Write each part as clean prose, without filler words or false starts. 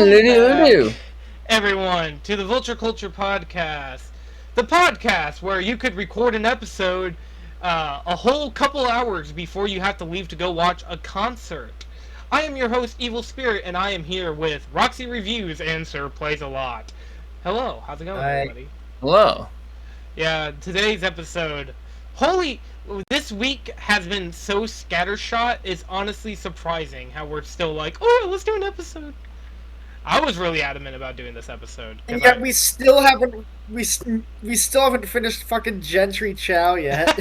Welcome back, Hello. everyone, to the Vulture Culture Podcast. The podcast where you could record an episode a whole couple hours before you have to leave to go watch a concert. I am your host, Evil Spirit, and I am here with RoxyReviews and Sirsplaysalot. Hello, how's it going, I everybody? Hello. Yeah, today's episode. Holy, this week has been so scattershot. It's honestly surprising how we're still like, oh, let's do an episode. I was really adamant about doing this episode. and yet we still haven't finished fucking Gentry Chow yet.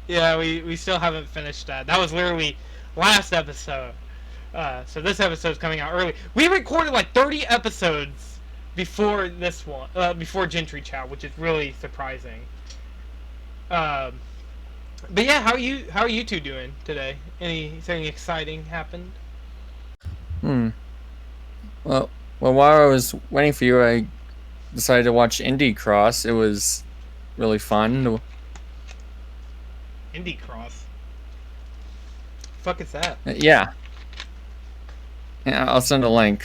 Yeah, we still haven't finished that. That was literally last episode. So this episode's coming out early. We recorded like 30 episodes before this one, before Gentry Chow, which is really surprising. But yeah, how are you two doing today? Anything exciting happened? Well, while I was waiting for you, I decided to watch Indie Cross. It was really fun. Indie Cross. Fuck is that? Yeah. I'll send a link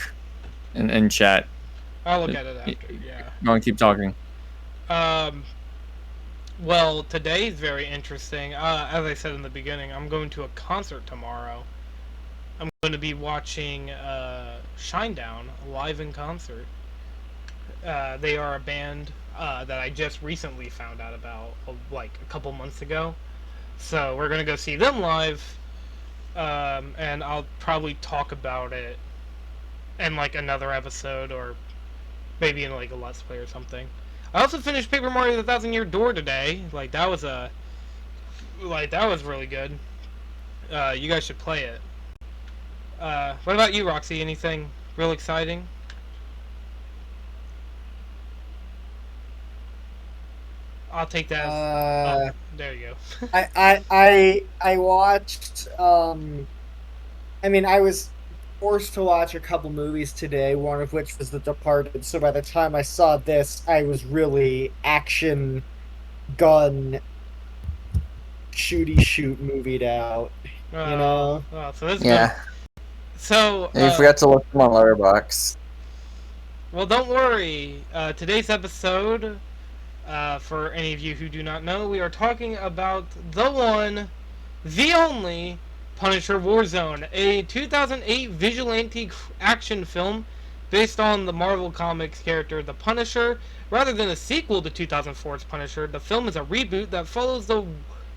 in chat. I'll look at it after. Yeah. Go and keep talking. Well, today is very interesting. As I said in the beginning, I'm going to a concert tomorrow. I'm going to be watching Shinedown live in concert. They are a band that I just recently found out about, like a couple months ago. So we're going to go see them live, and I'll probably talk about it in like another episode, or maybe in like a Let's Play or something. I also finished Paper Mario: The Thousand Year Door today. That was really good. You guys should play it. What about you, Roxy? Anything real exciting? I'll take that. Oh, there you go. I watched I was forced to watch a couple movies today, one of which was The Departed, so by the time I saw this, I was really action gun shooty shoot movied out. You know? Oh, so this is Yeah. good. So And you forgot to look them on Letterboxd. well, don't worry. Today's episode, for any of you who do not know, we are talking about the one, the only Punisher Warzone, a 2008 vigilante action film based on the Marvel Comics character The Punisher. Rather than a sequel to 2004's Punisher, the film is a reboot that follows the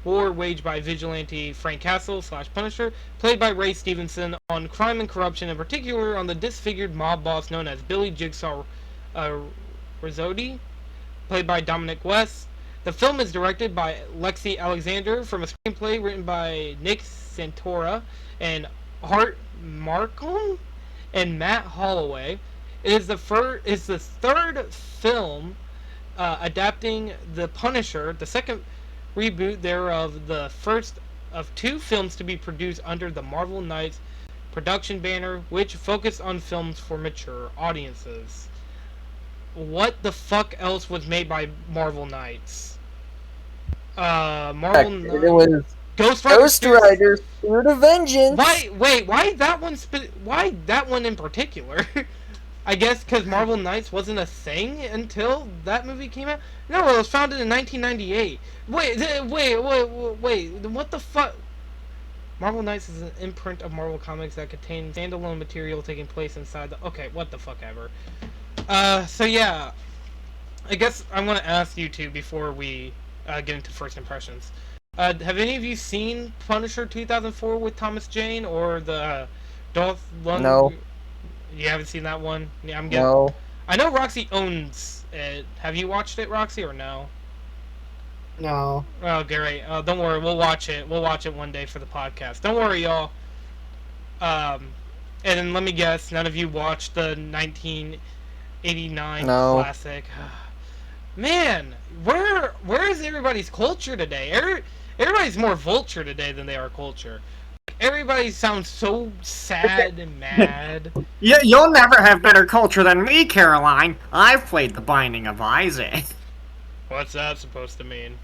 war waged by vigilante Frank Castle / Punisher, played by Ray Stevenson, on crime and corruption, in particular on the disfigured mob boss known as Billy Jigsaw Rizzotti, played by Dominic West. The film is directed by Lexi Alexander from a screenplay written by Nick Santora and Hart Markham and Matt Holloway. It is the third film adapting The Punisher, the second reboot thereof, the first of two films to be produced under the Marvel Knights production banner, which focused on films for mature audiences. What the fuck else was made by Marvel Knights? Marvel Knights. It was Ghost Rider Spirit of Vengeance. Why that one? Why that one in particular? I guess because Marvel Knights wasn't a thing until that movie came out. No, it was founded in 1998. Wait. What the fuck? Marvel Knights is an imprint of Marvel Comics that contains standalone material taking place inside the. Okay, what the fuck ever. So yeah, I guess I want to ask you two before we get into first impressions. Have any of you seen Punisher 2004 with Thomas Jane or the Dolph Lundgren? No. You haven't seen that one? Yeah, No. I know Roxy owns it. Have you watched it, Roxy, or no? No. Oh, great. Don't worry. We'll watch it. We'll watch it one day for the podcast. Don't worry, y'all. And then let me guess, none of you watched the 1989 classic. Man, where is everybody's culture today? Everybody's more Vulture today than they are culture. Everybody sounds so sad and mad. You'll never have better culture than me, Caroline. I've played The Binding of Isaac. What's that supposed to mean?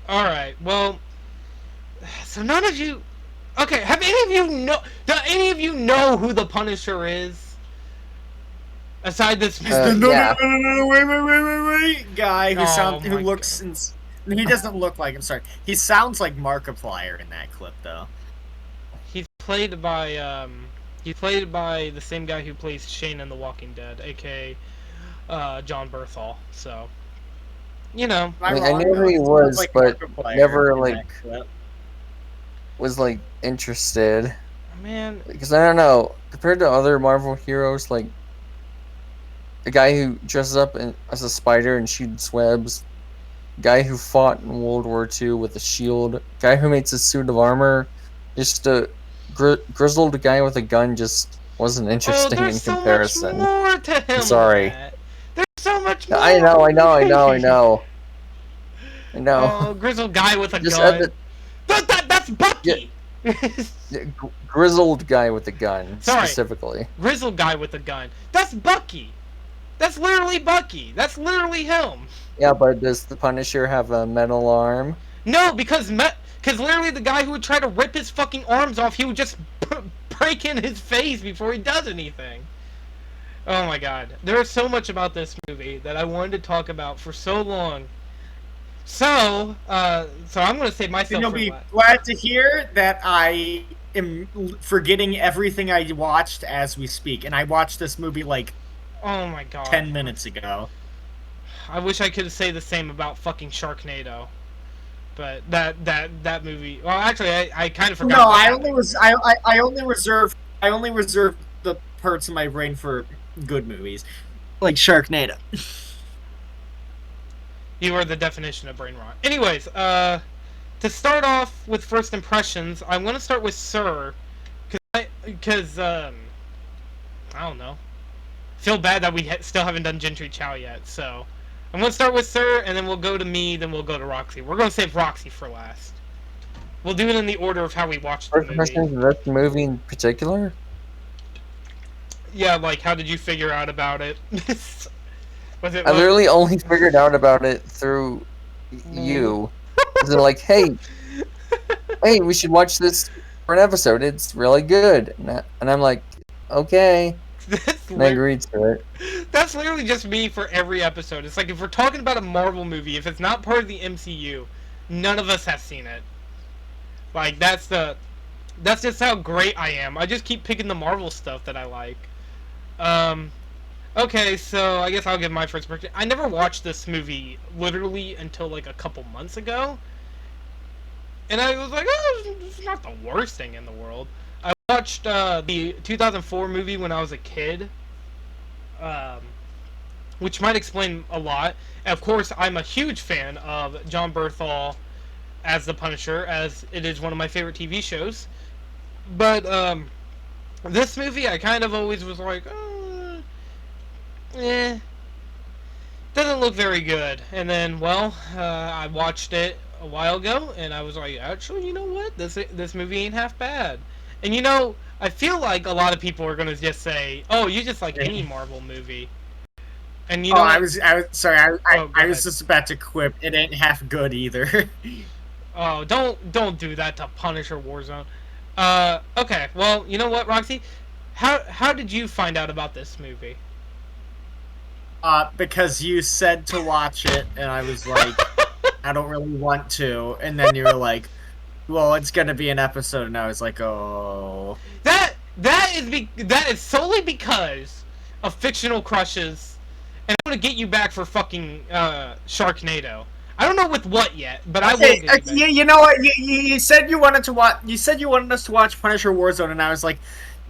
Alright, well, so none of you Okay, have any of you know? Do any of you know who the Punisher is? Aside this He's the Yeah. wait guy who Oh my looks he doesn't look like, I'm sorry. He sounds like Markiplier in that clip though. he's played by the same guy who plays Shane in The Walking Dead, aka John Berthal. So, you know, Am I I mean, I wrong, knew though? who he He sounds was, like but Markiplier never in like that clip. was like interested man. because I don't know. Compared to other Marvel heroes, like the guy who dresses up as a spider and shoots webs, guy who fought in World War II with a shield, guy who makes a suit of armor, just a grizzled guy with a gun just wasn't Oh, interesting there's in so much comparison. more to him I'm than sorry. that. There's so much more. I know, I know, I know, I know. I know. Oh, grizzled guy with a Just gun. That's Bucky. grizzled guy with a gun, Sorry. specifically. Grizzled guy with a gun. That's Bucky. That's literally Bucky. That's literally him. Yeah, but does the Punisher have a metal arm? No, because literally the guy who would try to rip his fucking arms off, he would just break in his face before he does anything. Oh my god. There's so much about this movie that I wanted to talk about for so long. So I'm going to save myself And you'll for be last. glad to hear that I am forgetting everything I watched as we speak, and I watched this movie like Oh my god. 10 minutes ago. I wish I could say the same about fucking Sharknado. But that movie. Well, actually, I kind of forgot. No, what I happened. only reserve the parts of my brain for good movies, like Sharknado. You are the definition of brain rot. Anyways, to start off with first impressions, I'm gonna start with Sir, because I don't know. Feel bad that we still haven't done Gentry Chow yet, so I'm gonna start with Sir, and then we'll go to me, then we'll go to Roxy. We're gonna save Roxy for last. We'll do it in the order of how we watched the First movie. impressions of this movie in particular? Yeah, like how did you figure out about it? Was it? I literally only figured out about it through you. They're like, hey, we should watch this for an episode. It's really good. And I'm like, okay. And I agreed to it. That's literally just me for every episode. It's like if we're talking about a Marvel movie, if it's not part of the MCU, none of us have seen it. Like that's just how great I am. I just keep picking the Marvel stuff that I like. Okay, so I guess I'll give my first impression. I never watched this movie literally until like a couple months ago. And I was like, oh, it's not the worst thing in the world. I watched the 2004 movie when I was a kid, which might explain a lot. Of course, I'm a huge fan of John Berthal as the Punisher, as it is one of my favorite TV shows. But this movie, I kind of always was like, doesn't look very good. And then, well, I watched it a while ago, and I was like, actually, you know what? This movie ain't half bad. And you know, I feel like a lot of people are gonna just say, "Oh, you just like any Marvel movie." And you know, I was sorry. I ahead. was just about to quip. It ain't half good either. oh, don't do that to Punisher Warzone. Okay, well, you know what, Roxy? How did you find out about this movie? Because you said to watch it, and I was like, I don't really want to. And then you were like, well, it's gonna be an episode, and I was like, oh. That is solely because of fictional crushes, and I'm gonna get you back for fucking Sharknado. I don't know with what yet, but I will get you back. You know what? You said you wanted to watch. You said you wanted us to watch Punisher Warzone, and I was like,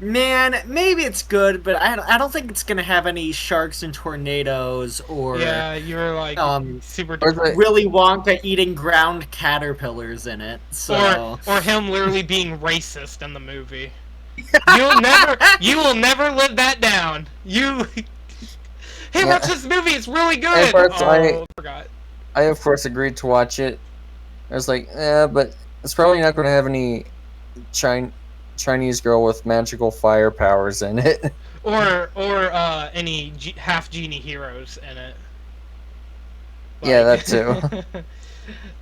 man, maybe it's good, but I don't think it's gonna have any sharks and tornadoes or yeah, you were like super Willy Wonka eating ground caterpillars in it. So or him literally being racist in the movie. You will never live that down. Hey, watch this movie. It's really good. I forgot. I of course agreed to watch it. I was like, but it's probably not going to have any Chinese girl with magical fire powers in it. Or any half genie heroes in it. Yeah, that too.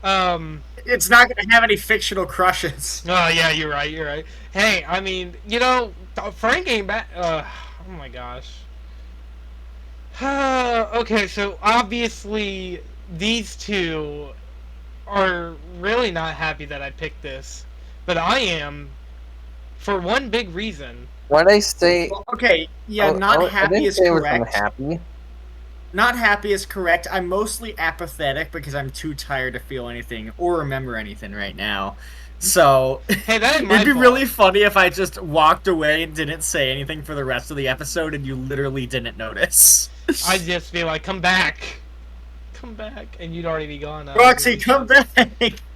It's not going to have any fictional crushes. Oh yeah, you're right. You're right. Hey, I mean, Frank ain't bad. Oh my gosh. Okay, so obviously these two are really not happy that I picked this, but I am for one big reason. Why'd I say? Well, okay, yeah, not I happy didn't is say I was correct. unhappy. Not happy is correct. I'm mostly apathetic because I'm too tired to feel anything or remember anything right now. So, Hey, that ain't my it'd be fault. really funny if I just walked away and didn't say anything for the rest of the episode and you literally didn't notice. I'd just be like, "Come back, come back," and you'd already be gone. Roxy, come back!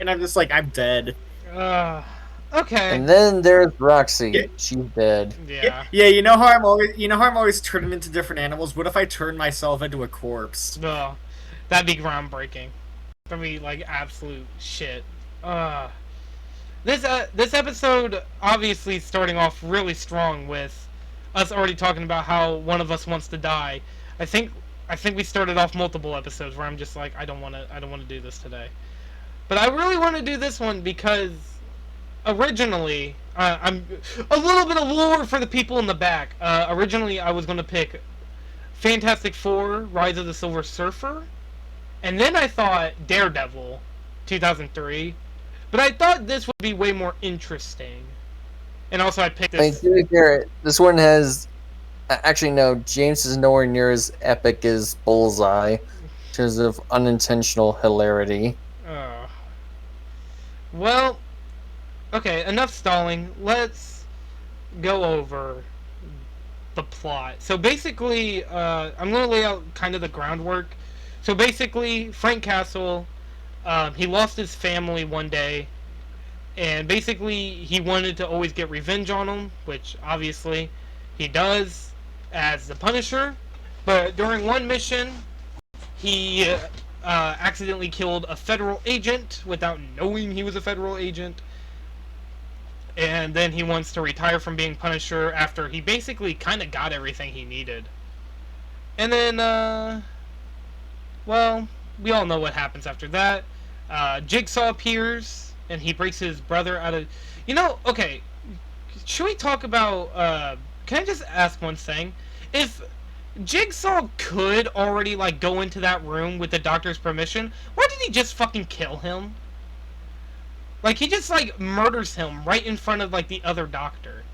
And I'm just like, I'm dead. Okay. And then there's Roxy. Yeah. She's dead. Yeah. Yeah, you know how I'm always turning into different animals? What if I turn myself into a corpse? No, that'd be groundbreaking. That'd be like absolute shit. This episode obviously starting off really strong with us already talking about how one of us wants to die. I think we started off multiple episodes where I'm just like I don't want to do this today. But I really want to do this one because originally I'm a little bit of lore for the people in the back. Originally I was going to pick Fantastic Four: Rise of the Silver Surfer, and then I thought Daredevil 2003. But I thought this would be way more interesting. And also I picked I this. do hear this one has. Actually, no. James is nowhere near as epic as Bullseye in terms of unintentional hilarity. Well, okay, enough stalling. Let's go over the plot. So basically, I'm going to lay out kind of the groundwork. So basically, Frank Castle, he lost his family one day, and basically he wanted to always get revenge on them, which obviously he does as the Punisher. But during one mission, he accidentally killed a federal agent without knowing he was a federal agent. And then he wants to retire from being Punisher after he basically kind of got everything he needed. And then, well, we all know what happens after that. Jigsaw appears, and he breaks his brother out of... Okay, should we talk about... can I just ask one thing? If Jigsaw could already, go into that room with the doctor's permission, why did he just fucking kill him? He just, murders him right in front of, the other doctor.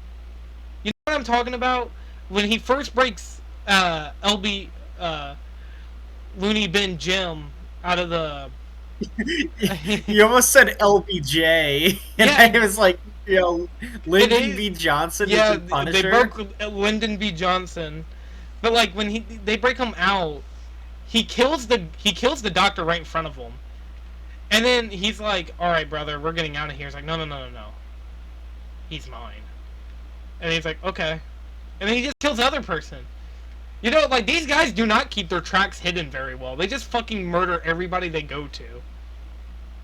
You know what I'm talking about? When he first breaks, LB, Looney Bin Jim out of the... You almost said LBJ, and Yeah. I was like, Lyndon B. Johnson Yeah, is the Punisher. they broke Lyndon B. Johnson. But, when they break him out, he kills the doctor right in front of him. And then he's like, "Alright, brother, we're getting out of here." He's like, No. He's mine. And he's like, "Okay." And then he just kills the other person. These guys do not keep their tracks hidden very well. They just fucking murder everybody they go to.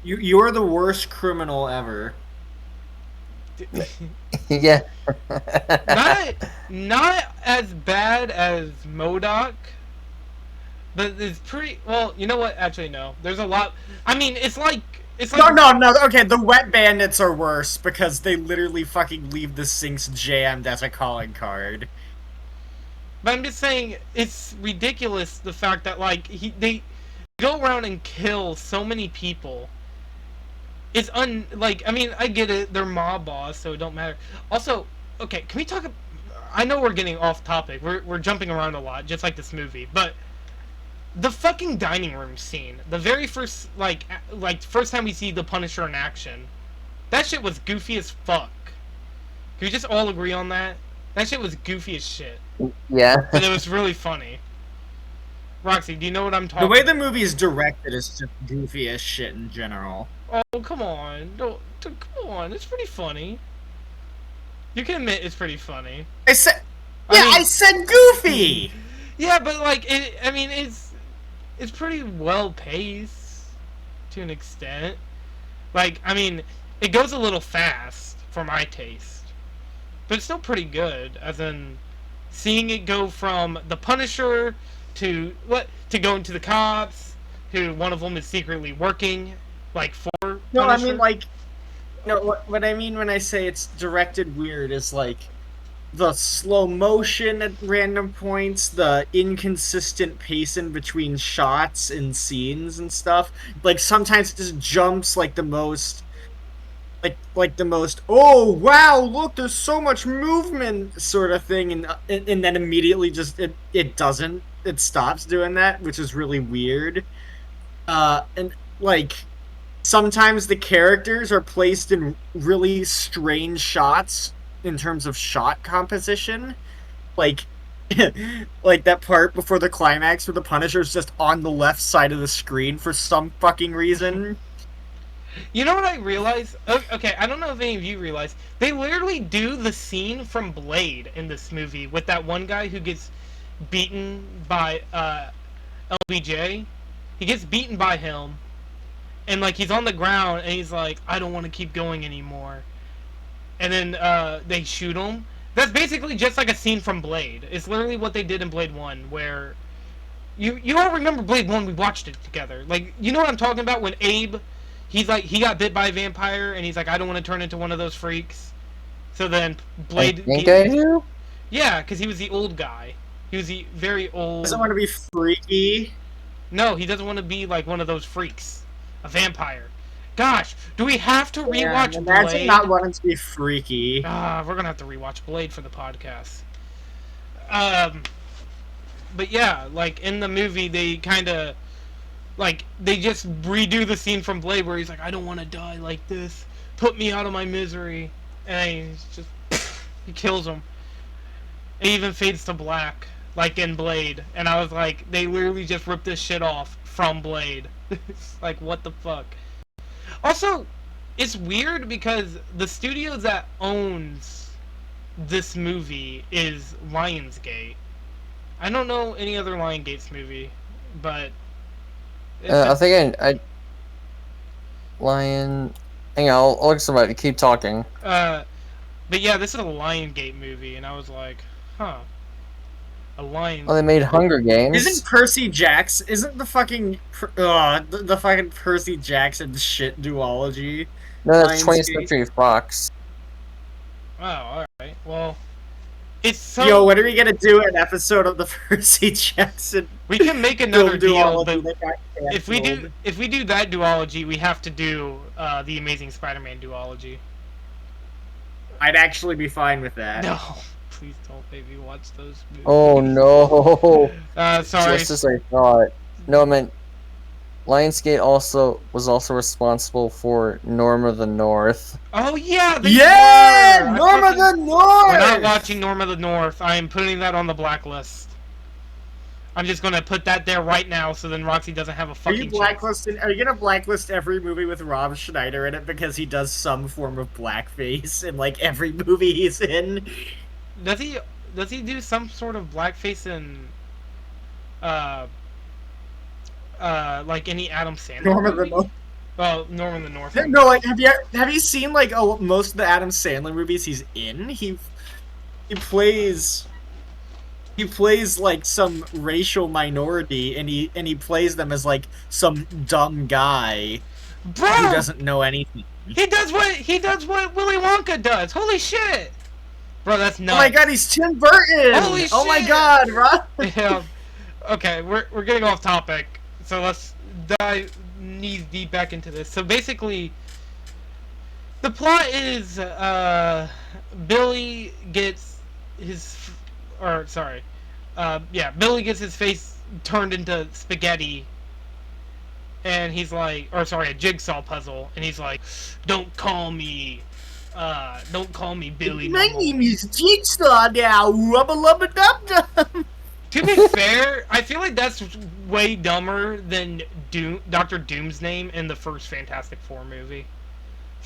You're the worst criminal ever. Yeah. Not as bad as MODOK. But it's pretty... Well, you know what? Actually, no. There's a lot... I mean, it's like... No. Okay, the Wet Bandits are worse because they literally fucking leave the sinks jammed as a calling card. But I'm just saying, it's ridiculous the fact that, they go around and kill so many people. It's I mean, I get it, they're mob boss, so it don't matter. Also, okay, can we talk... I know we're getting off topic. We're jumping around a lot, just like this movie, but... The fucking dining room scene, the very first, first time we see the Punisher in action, that shit was goofy as fuck. Can we just all agree on that? That shit was goofy as shit. Yeah. But it was really funny. Roxy, do you know what I'm talking The way about? the movie is directed is just goofy as shit in general. Oh, come on. Come on, it's pretty funny. You can admit it's pretty funny. I said goofy! Yeah, but, it's pretty well paced to an extent. I mean, it goes a little fast for my taste, but it's still pretty good. As in, seeing it go from the Punisher to going to the cops, who one of them is secretly working like for No, I Punisher. mean like, no. What I mean when I say it's directed weird is like the slow motion at random points, the inconsistent pacing between shots and scenes and stuff. Like sometimes it just jumps like the most like the most, oh wow, look, there's so much movement sort of thing, and then immediately just it stops doing that, which is really weird. And like sometimes the characters are placed in really strange shots in terms of shot composition. Like like that part before the climax where the Punisher's just on the left side of the screen for some fucking reason. You know what I realized? Okay, I don't know if any of you realize. They literally do the scene from Blade in this movie with that one guy who gets beaten by LBJ. He gets beaten by him, and like he's on the ground, and he's like, "I don't want to keep going anymore." And then they shoot him. That's basically just like a scene from Blade. It's literally what they did in Blade 1, where you all remember Blade 1, we watched it together. Like, you know what I'm talking about when Abe, he's like, he got bit by a vampire, and he's like, I don't want to turn into one of those freaks. So then Blade... I do? Yeah, because he was the old guy. He was the very old... Doesn't want to be freaky. No, he doesn't want to be like one of those freaks. A vampire. Gosh, do we have to rewatch Imagine Blade? not wanting to be freaky. We're gonna have to rewatch Blade for the podcast. But yeah, like in the movie, they kind of like they just redo the scene from Blade where he's like, "I don't want to die like this. Put me out of my misery," and he's just he kills him. It even fades to black, like in Blade, and I was like, they literally just ripped this shit off from Blade. It's like, what the fuck? Also, it's weird because the studio that owns this movie is Lionsgate. I don't know any other Lionsgate's movie, but I think I Lion. Hang on, I'll look somebody. Keep talking. but yeah, this is a Lionsgate movie, and I was like, huh, a Lion. Oh, they made Hunger Games. Isn't Percy Jackson? Isn't the fucking the fucking Percy Jackson shit duology? No, that's 20th Lionsgate. Century Fox. Oh, all right. Well, it's so. Yo, when are we gonna do an episode of the Percy Jackson? We can make another deal, duology but that got if we canceled? do that duology, we have to do the Amazing Spider-Man duology. I'd actually be fine with that. No, please don't make me watch those movies. Oh no! Sorry. Just as I thought. No, I meant Lionsgate was also responsible for Norm of the North. Oh yeah, they Yeah, were! Norm of the North. We're not watching Norm of the North. I am putting that on the blacklist. I'm just gonna put that there right now, so then Roxy doesn't have a Are fucking you blacklisting? Are you gonna blacklist every movie with Rob Schneider in it because he does some form of blackface in like every movie he's in? chance. Does he do some sort of blackface in like any Adam Sandler Norm of the movie? North. Well, Norm of the North. No, like have you seen like most of the Adam Sandler movies he's in? He plays like some racial minority, and he plays them as like some dumb guy Bro, who doesn't know anything. he does what Willy Wonka does. Holy shit, bro, that's nuts. Oh my god, he's Tim Burton! Holy Oh my shit! god, Rob! Yeah. Okay, we're getting off topic, so let's dive knees deep back into this. So basically, the plot is Billy gets his, or sorry, Billy gets his face turned into spaghetti, and he's like, or sorry, a jigsaw puzzle, and he's like, don't call me Billy. My no more." name is Jigsaw now. Rubba lubba dub dub. To be fair, I feel like that's way dumber than Dr. Doom's name in the first Fantastic Four movie.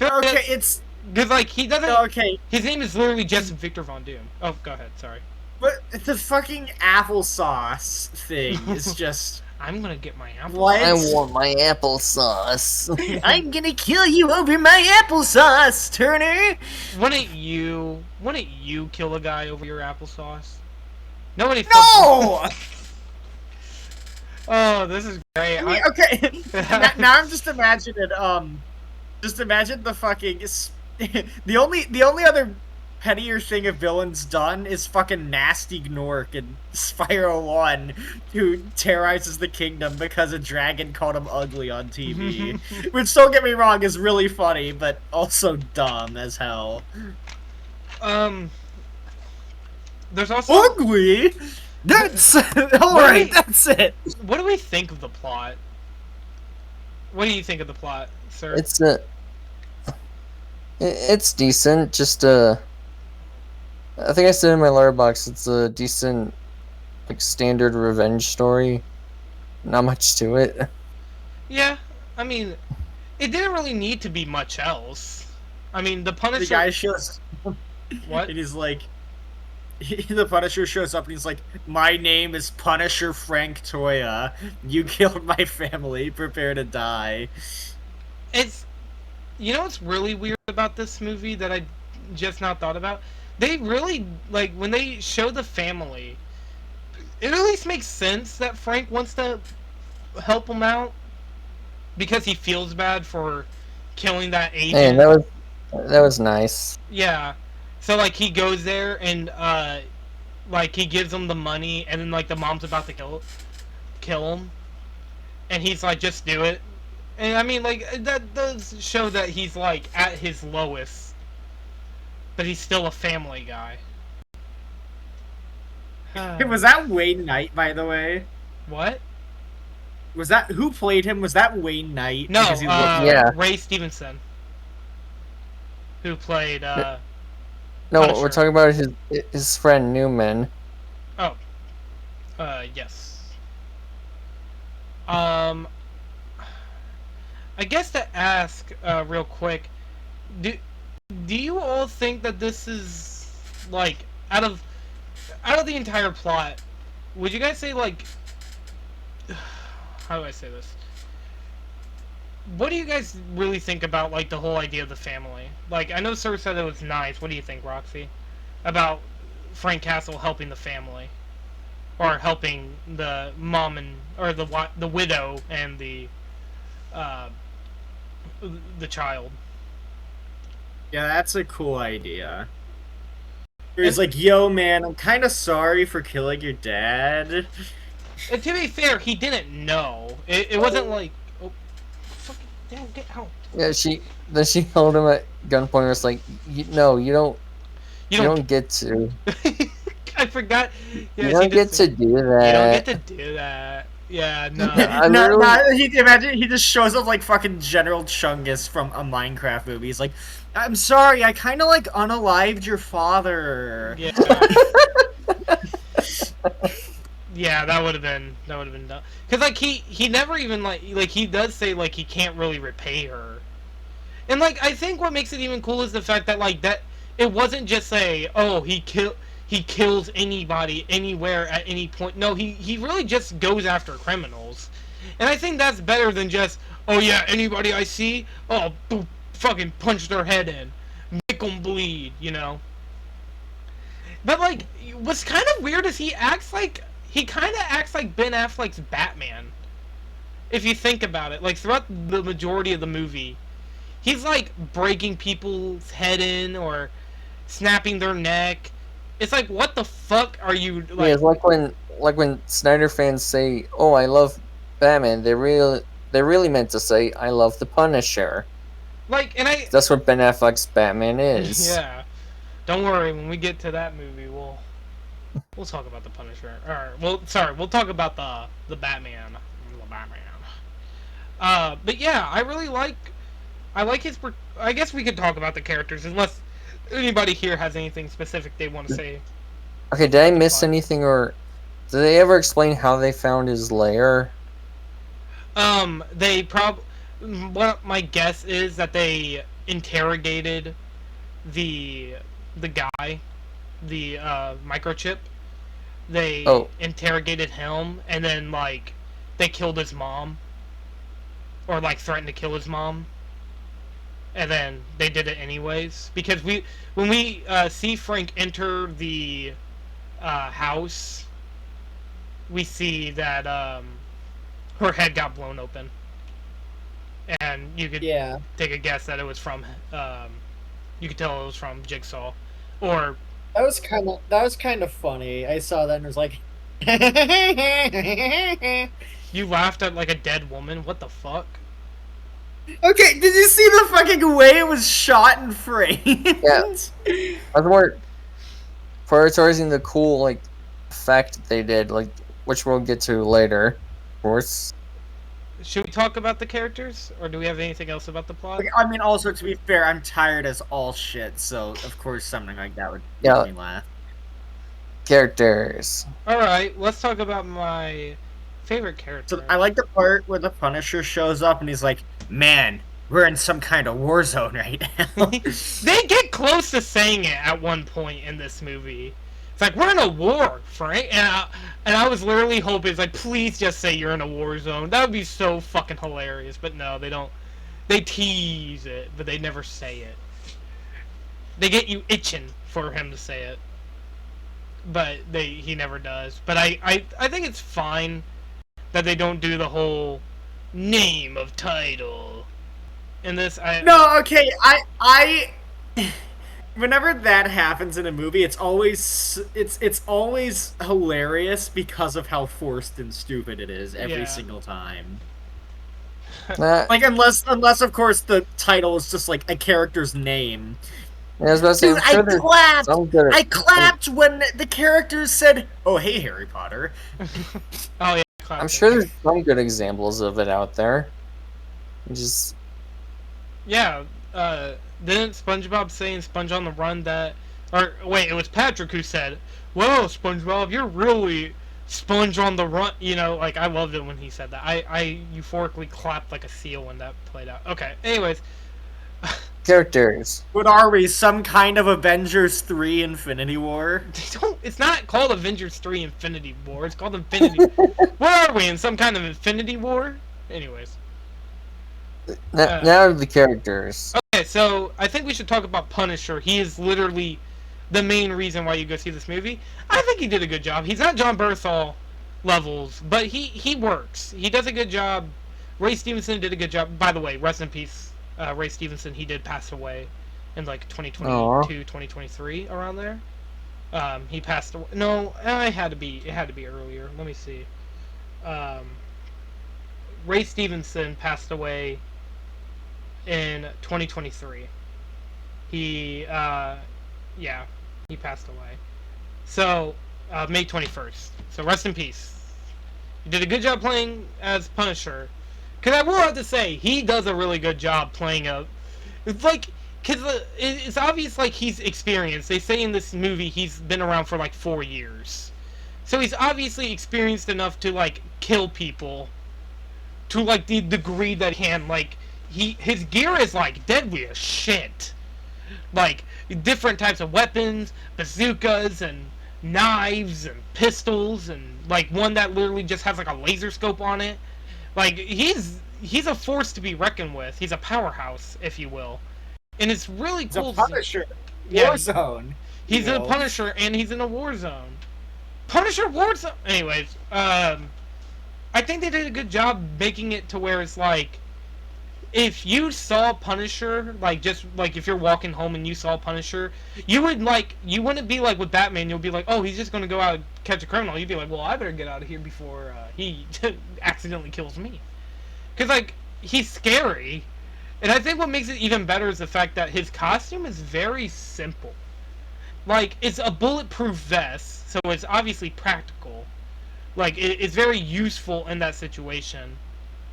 Okay, it's Because, like, he doesn't... okay. His name is literally just Victor Von Doom. Oh, go ahead, sorry. But the fucking applesauce thing is just. I'm gonna get my apple. What? I want my applesauce. I'm gonna kill you over my applesauce, Turner. Wouldn't you kill a guy over your applesauce? Nobody No! Oh, this is great. I mean, okay. Now I'm just imagining. Just imagine the fucking. The only other pettier thing a villain's done is fucking Nasty Gnork in Spyro 1, who terrorizes the kingdom because a dragon called him ugly on TV. Which, don't get me wrong, is really funny, but also dumb as hell. There's also Ugly? That's alright, that's it. What do we think of the plot? What do you think of the plot, sir? It's decent. Just I think I said in my letterbox, it's a decent, like, standard revenge story. Not much to it. Yeah, I mean, it didn't really need to be much else. I mean, the Punisher. The guy shows. What? And he's like, the Punisher shows up and he's like, "My name is Punisher Frank Toya. You killed my family. Prepare to die." It's, you know what's really weird about this movie that I just now thought about? They really, like, when they show the family, it at least makes sense that Frank wants to help him out because he feels bad for killing that agent. Hey, that was nice. Yeah. So, like, he goes there and, like, he gives him the money, and then, like, the mom's about to kill him. And he's like, just do it. And, I mean, like, that does show that he's, like, at his lowest. But he's still a family guy. Was that Wayne Knight, by the way? What? Was that, who played him? Was that Wayne Knight? No, Because he Yeah. Ray Stevenson. Who played, No, Punisher. we're talking about his friend Newman. Oh. Yes. I guess to ask, real quick, do you all think that this is, like, out of the entire plot, would you guys say, like, how do I say this? What do you guys really think about, like, the whole idea of the family? Like, I know Sir said it was nice. What do you think, Roxy? About Frank Castle helping the family? Or helping the mom or the widow and the child. Yeah, that's a cool idea. He's like, "Yo, man, I'm kind of sorry for killing your dad." And to be fair, he didn't know. It wasn't like, oh, fucking, damn, get out. Yeah, she held him at gunpoint and was like, you don't get to. I forgot. Yeah, You don't get to do You don't that. get to do that. Yeah, no. Imagine he just shows up like fucking General Chungus from a Minecraft movie. He's like, "I'm sorry, I kind of like unalived your father." Yeah. Yeah, that would have been dumb. Cause like he never even like he does say like he can't really repay her, and like I think what makes it even cool is the fact that like that it wasn't just he kills anybody anywhere at any point. No, he really just goes after criminals, and I think that's better than just, oh yeah, anybody I see, oh boop, fucking punch their head in, make them bleed, you know. But like what's kind of weird is he kind of acts like Ben Affleck's Batman. If you think about it, like throughout the majority of the movie, he's like breaking people's head in or snapping their neck. It's like, what the fuck are you like? Yeah, it's like when Snyder fans say, "Oh, I love Batman," they really meant to say, "I love the Punisher." Like, and that's what Ben Affleck's Batman is. Yeah. Don't worry, when we get to that movie, we'll talk about the Punisher. Or we'll talk about the Batman. The Batman. But yeah, I like his. I guess we could talk about the characters unless anybody here has anything specific they want to say. Okay, did I miss anything, or did they ever explain how they found his lair? What my guess is that they interrogated the guy, the microchip. They interrogated him, and then like they killed his mom, or like threatened to kill his mom. And then they did it anyways, because when we see Frank enter the house, we see that her head got blown open, and you could take a guess that it was from. You could tell it was from Jigsaw, or that was kind of funny. I saw that and was like, you laughed at like a dead woman. What the fuck? Okay, did you see the fucking way it was shot and framed? Yeah. I was more prioritizing the cool, like, effect they did, like, which we'll get to later, of course. Should we talk about the characters, or do we have anything else about the plot? I mean, also, to be fair, I'm tired as all shit, so of course something like that would make me laugh. Characters. Alright, let's talk about my favorite character. So I like the part where the Punisher shows up and he's like, man, we're in some kind of war zone right now. They get close to saying it at one point in this movie. It's like, we're in a war, Frank. And I was literally hoping, it's like, please just say you're in a war zone. That would be so fucking hilarious. But no, they don't. They tease it, but they never say it. They get you itching for him to say it. But he never does. But I think it's fine that they don't do the whole name of title in this. No, okay, I whenever that happens in a movie, it's always hilarious because of how forced and stupid it is every single time. Like unless of course the title is just like a character's name. Yeah, I clapped when the characters said, "Oh, hey, Harry Potter." Oh yeah, I'm sure there's some good examples of it out there. Just didn't SpongeBob say in Sponge on the Run that, or wait, it was Patrick who said, "Whoa, SpongeBob, you're really Sponge on the Run." You know, like I loved it when he said that. I euphorically clapped like a seal when that played out. Okay, anyways. Characters. What are we? Some kind of Avengers 3 Infinity War? It's not called Avengers 3 Infinity War. It's called Infinity. What are we in some kind of Infinity War? Anyways. Now the characters. Okay, so I think we should talk about Punisher. He is literally the main reason why you go see this movie. I think he did a good job. He's not John Bernthal levels, but he works. He does a good job. Ray Stevenson did a good job. By the way, rest in peace. Ray Stevenson, he did pass away in like 2022, 2023, around there. He passed away. No, it had to be earlier. Let me see. Ray Stevenson passed away in 2023. He passed away. So, May 21st. So rest in peace. He did a good job playing as Punisher. Because I will have to say, he does a really good job playing it's like, because it's obvious, like, he's experienced. They say in this movie he's been around for, like, 4 years. So he's obviously experienced enough to, like, kill people to, like, the degree that he can. Like, his gear is, like, deadly as shit. Like, different types of weapons, bazookas, and knives, and pistols, and, like, one that literally just has, like, a laser scope on it. Like, he's a force to be reckoned with. He's a powerhouse, if you will. And it's really cool. He's a Punisher. Warzone. He's a Punisher, and he's in a war zone. Punisher Warzone! Anyways, I think they did a good job making it to where it's like, if you saw Punisher, like, just, like, if you're walking home and you saw Punisher, you wouldn't be like with Batman, you'll be like, oh, he's just gonna go out and catch a criminal. You'd be like, well, I better get out of here before he accidentally kills me. Because, like, he's scary. And I think what makes it even better is the fact that his costume is very simple. Like, it's a bulletproof vest, so it's obviously practical. Like, it's very useful in that situation.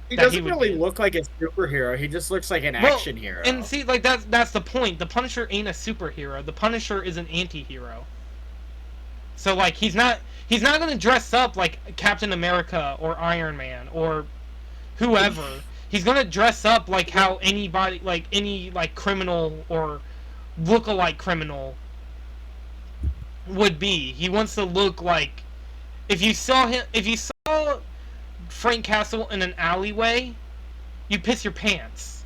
He doesn't really look like a superhero. He just looks like an action hero. And see, like, that's the point. The Punisher ain't a superhero. The Punisher is an anti-hero. So, like, he's not going to dress up like Captain America or Iron Man or whoever. He's going to dress up like how anybody, like, any, like, criminal or look-alike criminal would be. He wants to look like, if you saw Frank Castle in an alleyway, you piss your pants.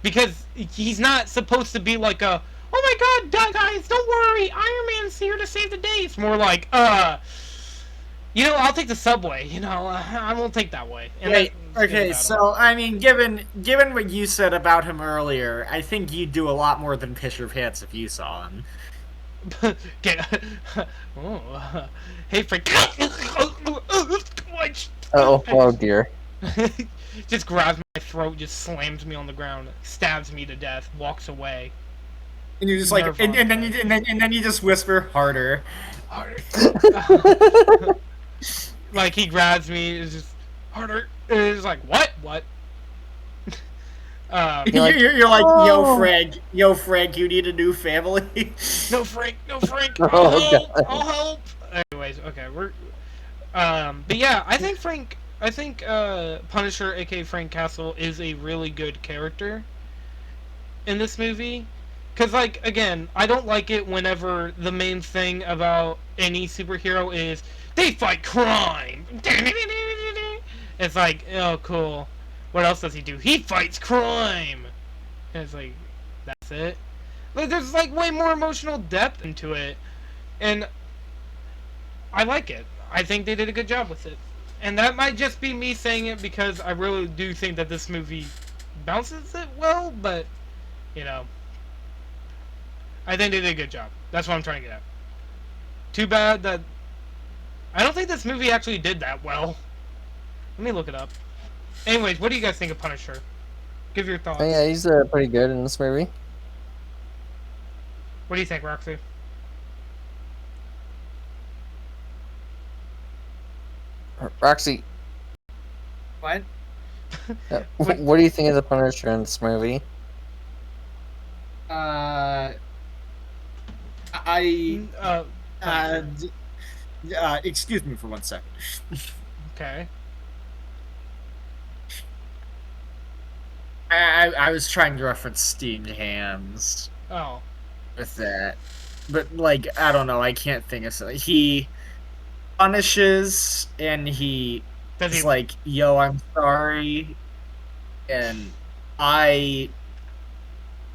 Because he's not supposed to be like a, oh my god, guys, don't worry, Iron Man's here to save the day. It's more like, I'll take the subway. I won't take that way. And Wait, that's good okay, about so I mean, given what you said about him earlier, I think you'd do a lot more than piss your pants if you saw him. Get. Oh, hey, Frank. Oh dear. Just grabs my throat, just slams me on the ground, stabs me to death, walks away. And you're just like, and then you just whisper harder. Harder. Like he grabs me, is just harder. It's like what? You're like, You're like, "Oh." yo, Frank, you need a new family. No, Frank. Oh, I'll help. Anyways, okay, but yeah, I think Punisher, aka Frank Castle, is a really good character in this movie. Cause like again, I don't like it whenever the main thing about any superhero is they fight crime. It's like, oh cool. What else does he do? He fights crime. And it's like, that's it. Like, there's like way more emotional depth into it, and I like it. I think they did a good job with it. And that might just be me saying it because I really do think that this movie bounces it well, but you know, I think they did a good job. That's what I'm trying to get at. Too bad that I don't think this movie actually did that well. Let me look it up. Anyways, what do you guys think of Punisher? Give your thoughts. Oh, yeah, he's pretty good in this movie. What do you think, Roxy? Roxy, What? what do you think of the Punisher in this movie? I excuse me for 1 second. Okay. I was trying to reference steamed hams Oh. with that, but like I don't know, I can't think of something. He punishes and he Does is he? like, "Yo, I'm sorry," and I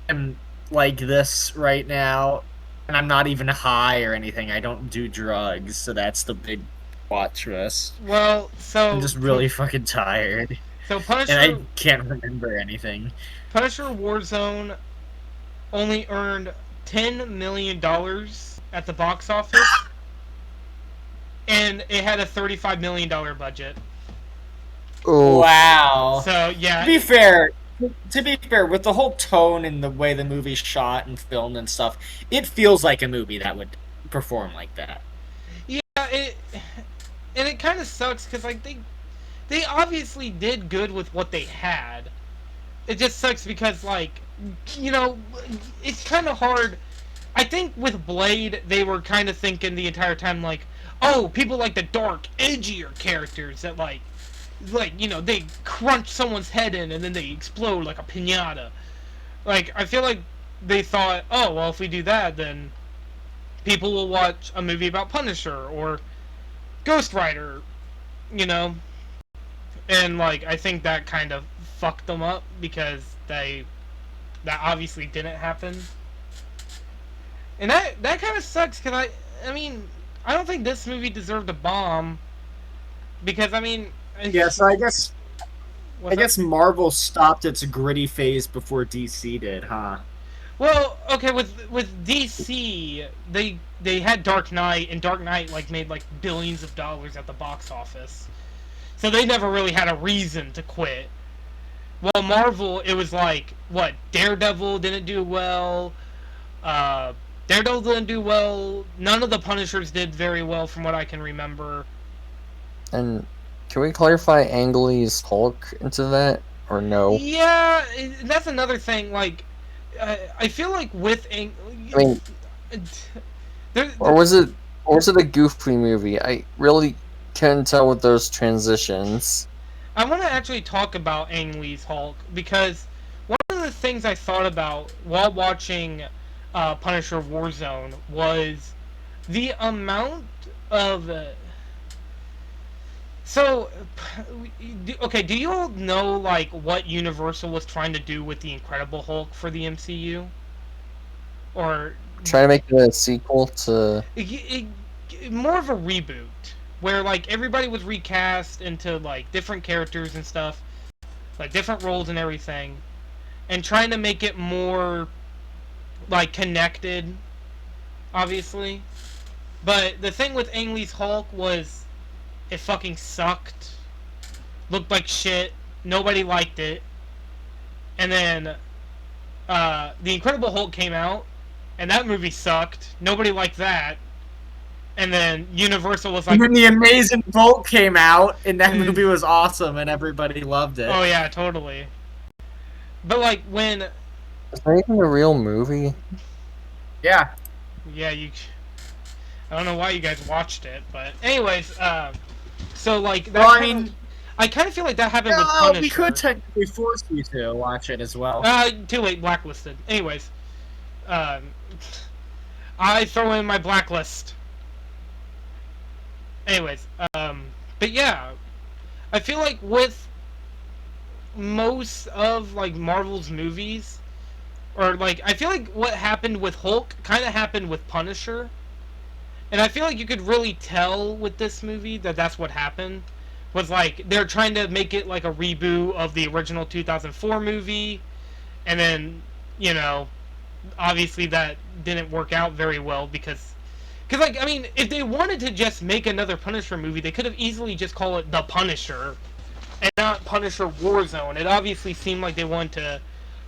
am like this right now, and I'm not even high or anything. I don't do drugs, so that's the big plot twist. Well, so I'm just really fucking tired, so and I can't remember anything. Punisher Warzone only earned $10 million at the box office, and it had a $35 million budget. Oh, Wow. So yeah, To be fair, with the whole tone and the way the movie's shot and filmed and stuff, it feels like a movie that would perform like that. yeah, it kind of sucks because like they obviously did good with what they had. It just sucks because like it's kind of hard. I think with Blade they were kind of thinking the entire time like, oh, people like the dark, edgier characters that like they crunch someone's head in and then they explode like a piñata. Like I feel like they thought, oh well, if we do that, then people will watch a movie about Punisher or Ghost Rider, you know. And like I think that kind of fucked them up because that obviously didn't happen. And that kind of sucks because I mean I don't think this movie deserved a bomb because I mean Yeah, so I guess what's up? Marvel stopped its gritty phase before DC did, huh? Well, okay, with DC, they had Dark Knight, and Dark Knight like made like billions of dollars at the box office, so they never really had a reason to quit. Well, Marvel, it was like what Daredevil didn't do well, uh, Daredevil didn't do well. None of the Punishers did very well, from what I can remember. and can we clarify Ang Lee's Hulk into that, or no? Yeah, that's another thing. Like, I feel like with I mean, there, or was it a goofy movie? I really couldn't tell with those transitions. I want to actually talk about Ang Lee's Hulk because one of the things I thought about while watching Punisher Warzone was the amount of. Okay, do you all know like what Universal was trying to do with the Incredible Hulk for the MCU? Or Try to make it a sequel to. more of a reboot. where like everybody was recast into like different characters and stuff, like different roles and everything, and trying to make it more like connected, obviously. But the thing with Ang Lee's Hulk was it fucking sucked. Looked like shit. Nobody liked it. And then The Incredible Hulk came out, and that movie sucked. Nobody liked that. And then Universal was like... And then The Amazing Hulk came out, and that movie was awesome, and everybody loved it. Oh yeah, totally. But like when... Is that even a real movie? Yeah. Yeah, I don't know why you guys watched it, but anyways, so like that. Well, I mean, I kind of feel like that happened with Punisher. we could technically force you to watch it as well. Too late, blacklisted. Anyways, I throw in my blacklist. Anyways, but yeah, I feel like with most of like Marvel's movies, or like I feel like what happened with Hulk kind of happened with Punisher. And I feel like you could really tell with this movie that that's what happened. Was like, they're trying to make it like a reboot of the original 2004 movie. And then, you know, obviously that didn't work out very well because... Because, like, I mean, if they wanted to just make another Punisher movie, they could have easily just called it The Punisher. And not Punisher Warzone. It obviously seemed like they wanted to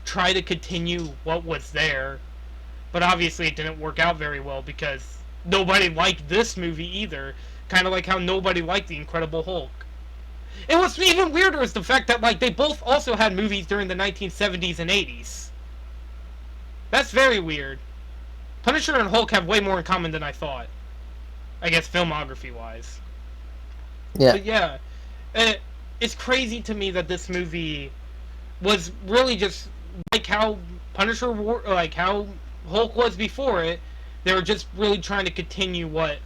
try to continue what was there. But obviously it didn't work out very well because... nobody liked this movie either. Kind of like how nobody liked The Incredible Hulk. And what's even weirder is the fact that like they both also had movies during the 1970s and 80s. That's very weird. Punisher and Hulk have way more in common than I thought. I guess filmography-wise. Yeah. But yeah, it's crazy to me that this movie was really just like how like how Hulk was before it. They were just really trying to continue what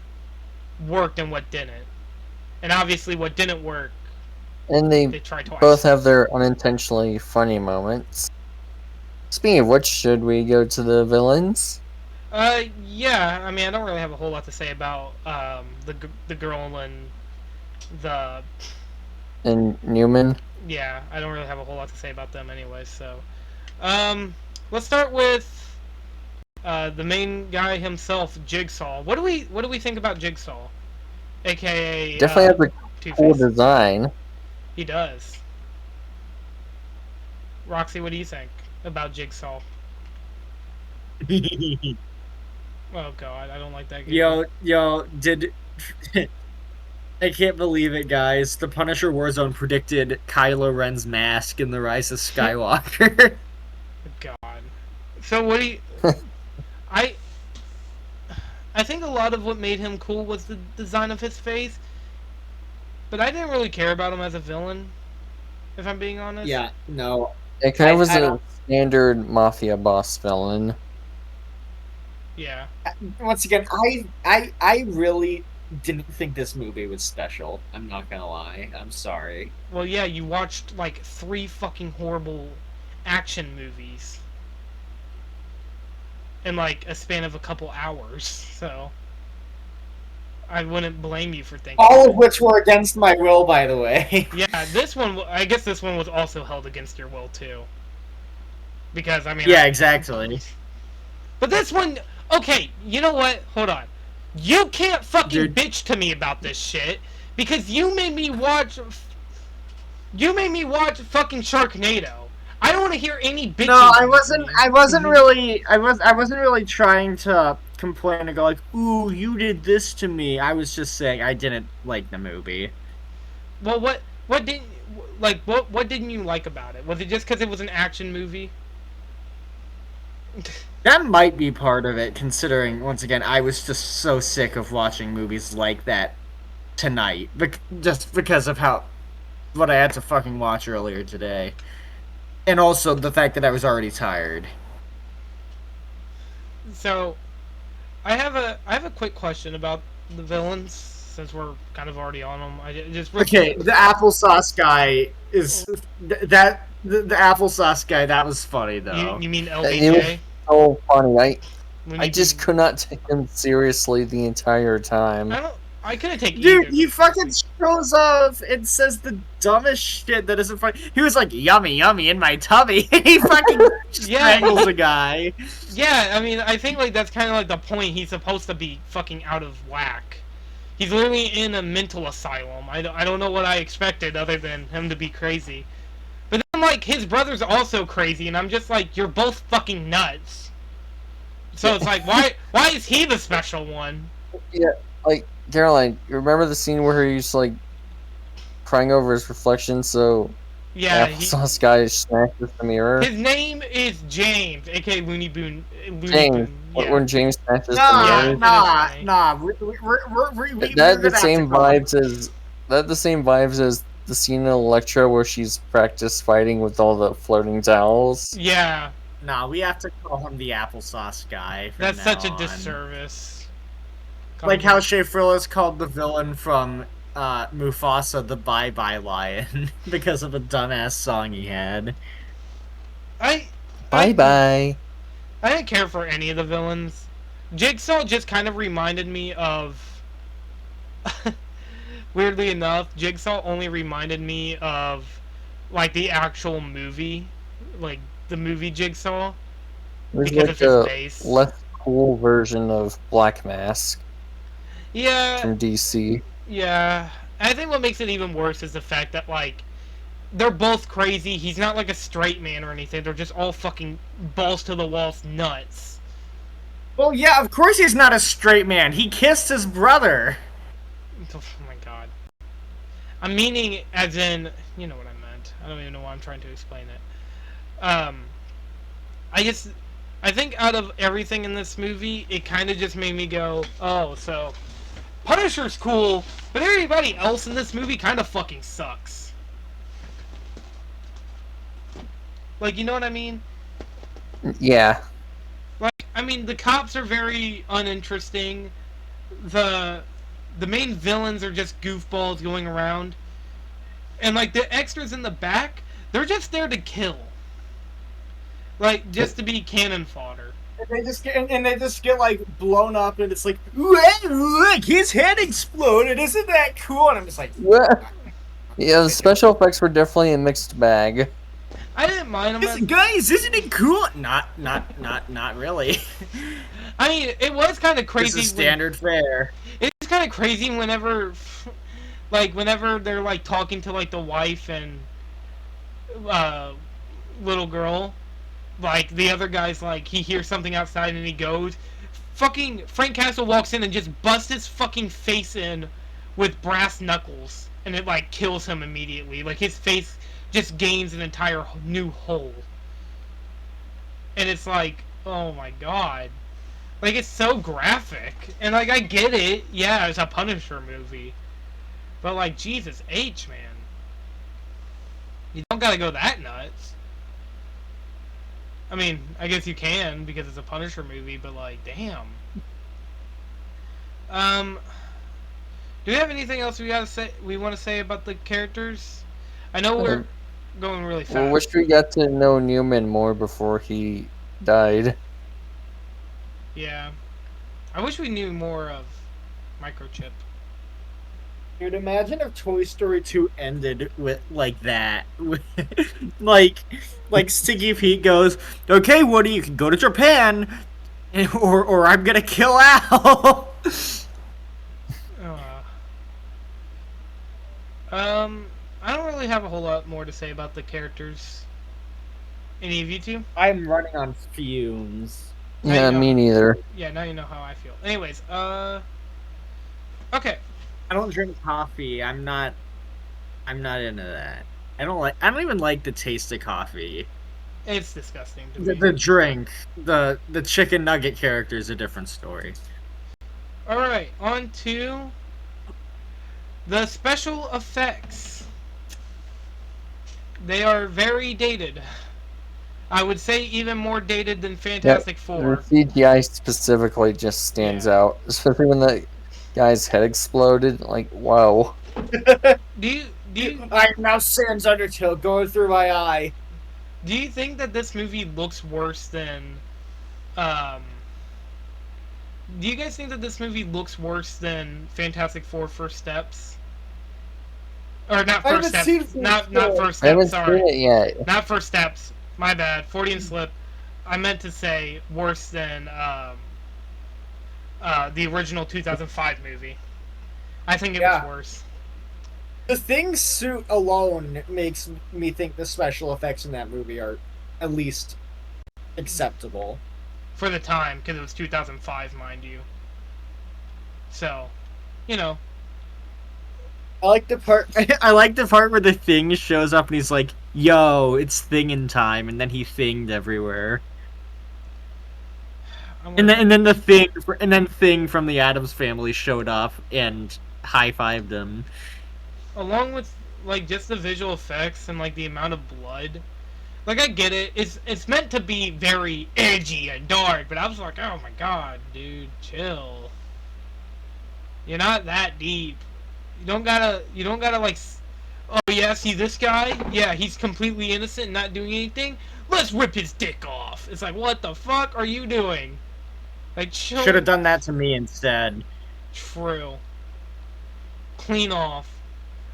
worked and what didn't. And obviously what didn't work, And they tried twice. both have their unintentionally funny moments. Speaking of which, should we go to the villains? Yeah, I mean, I don't really have a whole lot to say about the girl and the... And Newman? Yeah, I don't really have a whole lot to say about them anyway, so... let's start with the main guy himself, Jigsaw. What do we think about Jigsaw? AKA Definitely has a cool Two-Face. design. He does. Roxy, what do you think about Jigsaw? Oh god, I don't like that game. Did... I can't believe it, guys. The Punisher Warzone predicted Kylo Ren's mask in The Rise of Skywalker. God. So what do you... I think a lot of what made him cool was the design of his face, but I didn't really care about him as a villain, if I'm being honest. Yeah, no. It kind of was a standard mafia boss villain. Yeah. Once again, I really didn't think this movie was special. I'm not gonna lie. I'm sorry. Well, yeah, you watched like 3 fucking horrible action movies in like a span of a couple hours, so I wouldn't blame you for thinking All that. of which were against my will, by the way. Yeah, I guess this one was also held against your will too. Because I mean, Yeah, exactly. But this one, okay, you know what? Hold on. You can't fucking bitch to me about this shit because you made me watch fucking Sharknado. I don't want to hear any bitching. No, I wasn't really trying to complain and go like, "Ooh, you did this to me." I was just saying I didn't like the movie. Well, what didn't you like about it? Was it just because it was an action movie? That might be part of it, considering, once again, I was just so sick of watching movies like that tonight. Just because of what I had to fucking watch earlier today. And also the fact that I was already tired. So, I have a quick question about the villains, since we're kind of already on them. Okay, the applesauce guy is... The applesauce guy, that was funny, though. You mean It LBJ? was so funny. When I you just could not take him seriously the entire time. I I couldn't take Dude, either. he fucking shows up and says the dumbest shit that isn't funny. He was like, yummy, yummy in my tummy. And he fucking strangles a guy. Yeah, I mean, I think like that's kind of like the point. He's supposed to be fucking out of whack. He's literally in a mental asylum. I don't know what I expected other than him to be crazy. But then, like, his brother's also crazy, and I'm just like, you're both fucking nuts. So it's like, why is he the special one? Yeah, like, Caroline, you remember the scene where he's, like, crying over his reflection, so Yeah, Applesauce guy smashes the mirror? his name is James, aka Looney Boone. James. Yeah. When James smashes the mirror. Nah. That the same vibes as the scene in Electra where she's practice fighting with all the floating towels. Yeah. Nah, we have to call him the applesauce guy. That's such a disservice. Like how Shea Frillis called the villain from Mufasa the Bye Bye Lion because of a dumbass song he had. Bye bye. I didn't care for any of the villains. Jigsaw just kind of reminded me of. Weirdly enough, Jigsaw only reminded me of, like, the actual movie, like the movie Jigsaw. There's Because like of his a face. less cool version of Black Mask Yeah. from DC. Yeah. I think what makes it even worse is the fact that, like, they're both crazy. He's not like a straight man or anything. They're just all fucking balls to the walls nuts. Well, yeah, of course he's not a straight man. He kissed his brother. Oh my god. I'm meaning as in, you know what I meant. I don't even know why I'm trying to explain it. I think out of everything in this movie, it kind of just made me go, oh, so Punisher's cool, but everybody else in this movie kind of fucking sucks. Like, you know what I mean? Yeah. Like, I mean, the cops are very uninteresting. The main villains are just goofballs going around. And, like, the extras in the back, they're just there to kill. Like, just to be cannon fodder. And they just get like blown up, and it's like, look, his head exploded. Isn't that cool? And I'm just like, Yeah, the special effects were definitely a mixed bag. I didn't mind them. Guys, isn't it cool? Not really. I mean, it was kind of crazy. This is standard fare. It's kind of crazy whenever they're like talking to like the wife and little girl. Like, the other guy's like, he hears something outside and he goes. Fucking Frank Castle walks in and just busts his fucking face in with brass knuckles. And it, like, kills him immediately. Like, his face just gains an entire new hole. And it's like, oh my god. Like, it's so graphic. And, like, I get it. Yeah, it's a Punisher movie. But, like, Jesus H, man. You don't gotta go that nuts. I mean, I guess you can because it's a Punisher movie, but like, damn. Do we have anything else we want to say about the characters? I know we're going really fast. I wish we got to know Newman more before he died. Yeah. I wish we knew more of Microchip. Dude, imagine if Toy Story 2 ended with like that. like Sticky Pete goes, "Okay, Woody, you can go to Japan, or I'm gonna kill Al." I don't really have a whole lot more to say about the characters. Any of you two? I'm running on fumes. Yeah, me neither. Yeah, now you know how I feel. Anyways, okay. I don't drink coffee. I'm not into that. I don't even like the taste of coffee. It's disgusting to me. The drink, the chicken nugget character is a different story. All right, on to the special effects. They are very dated. I would say even more dated than Fantastic Four. The CGI specifically just stands out, especially when the guy's head exploded. Like, wow. Do you? I am now Sans Undertale going through my eye. Do you think that this movie looks worse than Do you guys think that this movie looks worse than Fantastic Four: First Steps? Or not I First haven't seen Steps. First Not Steps. First I haven't Steps. Sorry, seen it yet. not First Steps. My bad. Freudian slip. I meant to say worse than the original 2005 movie. I think it was worse. The Thing suit alone makes me think the special effects in that movie are at least acceptable. For the time, because it was 2005, mind you. So, you know. I like the part. I like the part where the Thing shows up and he's like, "Yo, it's Thingin' time," and then he thinged everywhere. And then Thing from the Addams Family showed up and high fived him. Along with like just the visual effects and like the amount of blood. Like I get it, it's meant to be very edgy and dark, but I was like, oh my god, dude, chill. You're not that deep. You don't gotta like, oh yeah, see this guy? Yeah, he's completely innocent and not doing anything. Let's rip his dick off. It's like, what the fuck are you doing? Like, chill. Should have done that to me instead. True. Clean off.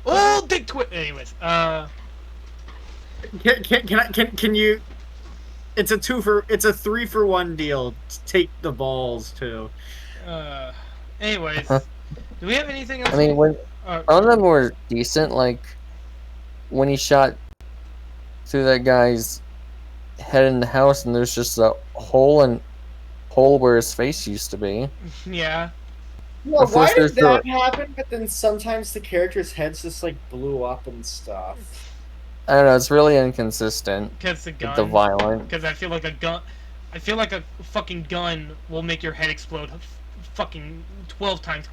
Oh, dick twit. Anyways, Can you? It's a 3-for-1 deal. Take the balls too. Anyways, do we have anything else? I mean, when some of them were decent, like when he shot through that guy's head in the house, and there's just a hole where his face used to be. Yeah. Well, At why first did there's that happen? But then sometimes the characters' heads just like blew up and stuff. I don't know. It's really inconsistent. Because the gun. With the violent. Because I feel like a gun. I feel like a fucking gun will make your head explode fucking 12 times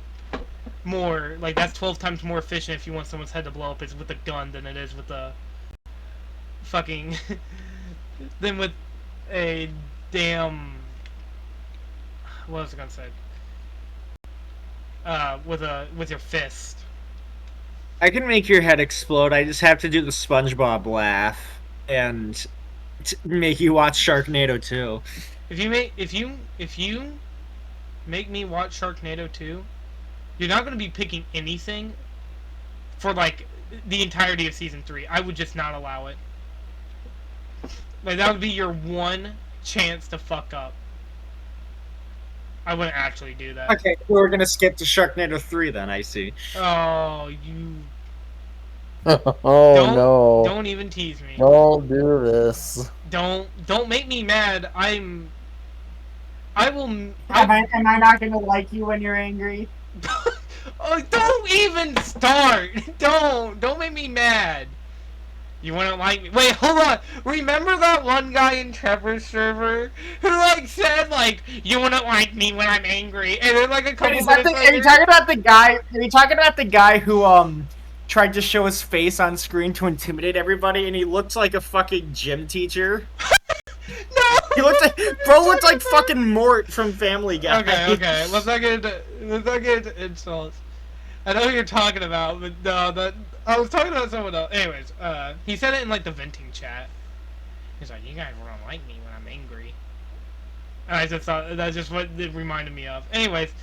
more. Like, that's 12 times more efficient if you want someone's head to blow up is with a gun than it is with a fucking than with a damn, what was I gonna say, with your fist. I can make your head explode. I just have to do the SpongeBob laugh and make you watch Sharknado 2. If you make me watch Sharknado 2, you're not going to be picking anything for like the entirety of season 3. I would just not allow it. Like, that would be your one chance to fuck up. I wouldn't actually do that. Okay, we're gonna skip to Sharknado 3 then, I see. Oh, you... Oh no. Don't even tease me. Don't do this. Don't make me mad. I will... Am I not gonna like you when you're angry? Oh, don't even start! Don't make me mad. You wouldn't like me. Wait, hold on. Remember that one guy in Trevor's server who like said like, you wouldn't like me when I'm angry, and then like a couple minutes later... Are you talking about the guy? Are you talking about the guy who Tried to show his face on screen to intimidate everybody, and he looked like a fucking gym teacher. No! He looked like fucking Mort from Family Guy. Okay. Let's not get into insults. I know who you're talking about, but no, I was talking about someone else. Anyways, he said it in like the venting chat. He's like, you guys don't like me when I'm angry. And I just thought that's just what it reminded me of. Anyways,